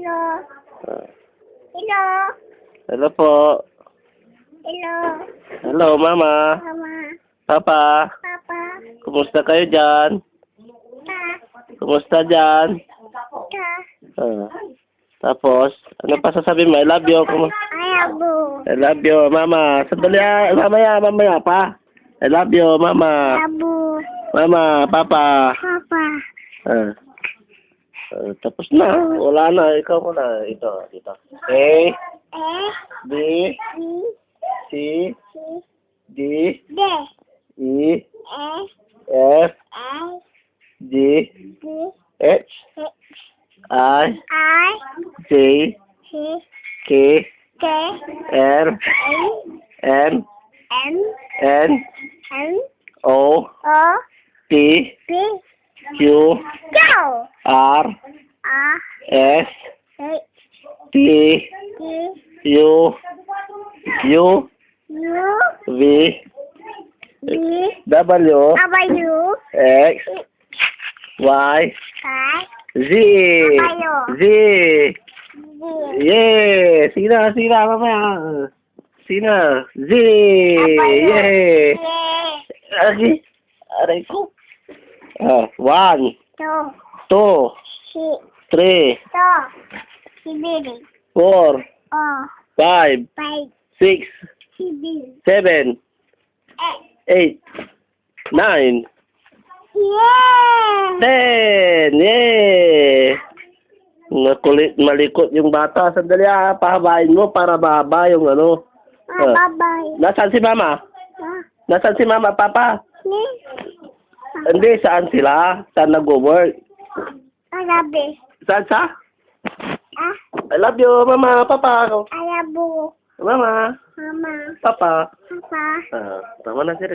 Hello. Ah. Hello. Hello po. Hello. Hello, Mama. Mama. Papa. Papa. Kumusta kayo dyan? Ta. Kumusta dyan? Ta. Ah. Tapos, ano pa sasabihin mo? I love you. Ayabu. I love you, Mama. Sandali, mamaya pa. I love you, Mama. Ayabu. Mama, Papa. Papa. Ah. Tapos na. Wala na. Ikaw muna. Ito. A, Eh. B, B. C, C. D, D. E, E. F, I. G, D. H, H. I, I. J, C. K, K. L, A. M, M. N, N. O, O. P, P. Q, Go. R, R. S, H. T, T. U, U. V, B. W, W. X, Y, I. Z. Abayo. Z. Z. Yeah. Sina, mamaya. Sina. Z. Abayo. Yeah. Yeah. Lagi. Aray ko. 1, Two. 2, Three. 3, Two. Sibili. 4, Oh. 5, Five. 6, Sibili. 7, Eight. 8, 9, Yeah. 10. Yeah. Nakulit, malikot yung bata. Sandali pahabain mo para mahaba yung ano. Bye-bye. Nasaan si Mama? Nasaan si Mama, Papa? Ni? Hindi, saan sila? Saan nag-work? Arabi. Saan sa? Ah. I love you, Mama, Papa. Ayabu. Mama, Mama. Papa. Papa. Tama na si